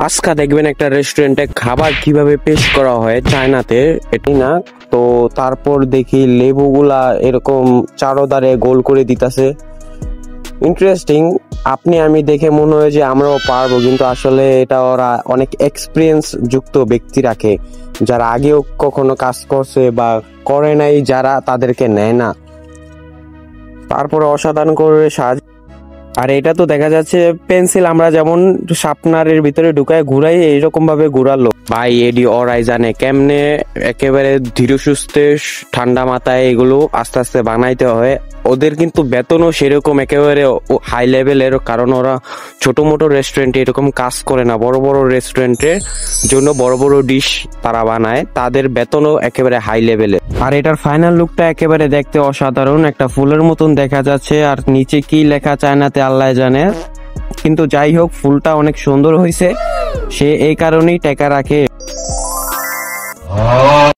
আজকে দেখবেন একটা রেস্টুরেন্টে খাবার কিভাবে পেশ করা হয় চায়নাতে, এটি না তো। তারপর দেখি লেবুগুলা এরকম চারোদারে গোল করে দিতেছে। ইন্টারেস্টিং। আপনি আমি দেখে মনে হয় যে আমরাও পারবো, কিন্তু আসলে এটা ওরা অনেক এক্সপিরিয়েন্স যুক্ত ব্যক্তি রাখে, যারা আগেও কখনো কাজ করছে বা করে নাই, যারা তাদেরকে নেয় না। তারপরে অসাধারণ করে সাজ। আর এটা তো দেখা যাচ্ছে পেন্সিল আমরা যেমন শার্পনারের ভিতরে ঢুকায় ঘুরাই, এইরকম ভাবে ঘুরালো। ভাই এডি ওরাই জানে কেমনে একেবারে ধীরে সুস্থে ঠান্ডা মাথায় এগুলো আস্তে আস্তে বানাইতে হয়। ওদের কিন্তু বেতনও সেরকম একেবারে হাই লেভেলের, কারণ ওরা ছোট মোটো রেস্টুরেন্টে এরকম কাজ করে না, বড় বড় রেস্টুরেন্টের জন্য বড় বড় ডিশ তারা বানায়, তাদের বেতনও একেবারে হাই লেভেলের। আর এটার ফাইনাল লুকটা একেবারে দেখতে অসাধারণ, একটা ফুলের মতন দেখা যাচ্ছে। আর নিচে কি লেখা চায়নাতে আল্লাহ জানে, কিন্তু যাই হোক ফুলটা অনেক সুন্দর হয়েছে, সে এই কারণেই টাকা রাখে।